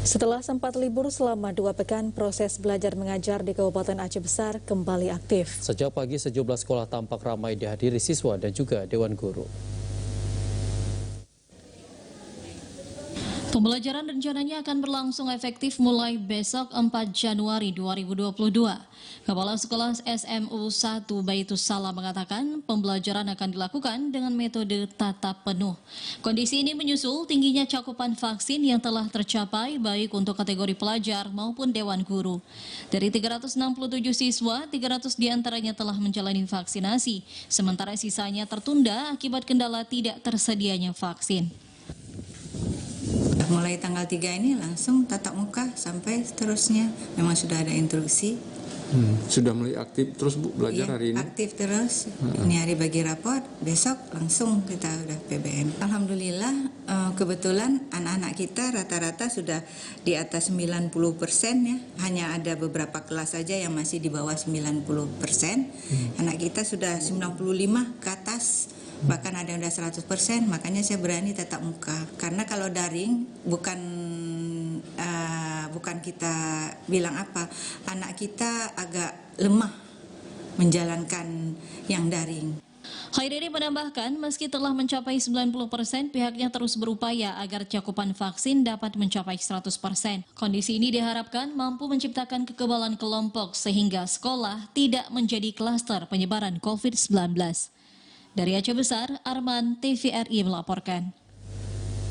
Setelah sempat libur selama 2 pekan, proses belajar mengajar di Kabupaten Aceh Besar kembali aktif. Sejak pagi, sejumlah sekolah tampak ramai dihadiri siswa dan juga dewan guru. Pembelajaran rencananya akan berlangsung efektif mulai besok 4 Januari 2022. Kepala Sekolah SMU 1 Baitus Salam mengatakan pembelajaran akan dilakukan dengan metode tatap penuh. Kondisi ini menyusul tingginya cakupan vaksin yang telah tercapai baik untuk kategori pelajar maupun dewan guru. Dari 367 siswa, 300 diantaranya telah menjalani vaksinasi, sementara sisanya tertunda akibat kendala tidak tersedianya vaksin. Mulai tanggal 3 ini langsung tatap muka sampai seterusnya. Memang sudah ada instruksi. Sudah mulai aktif terus Bu belajar hari ini? Aktif terus. Ini hari bagi raport, besok langsung kita udah PBM. Alhamdulillah kebetulan anak-anak kita rata-rata sudah di atas 90% ya. Hanya ada beberapa kelas saja yang masih di bawah 90%. Anak kita sudah 95 ke atas. Bahkan ada yang udah 100%, makanya saya berani tatap muka. Karena kalau daring bukan kita bilang apa, anak kita agak lemah menjalankan yang daring. Khairiri menambahkan, meski telah mencapai 90%, pihaknya terus berupaya agar cakupan vaksin dapat mencapai 100%. Kondisi ini diharapkan mampu menciptakan kekebalan kelompok sehingga sekolah tidak menjadi klaster penyebaran COVID-19. Dari Aceh Besar, Arman, TVRI melaporkan.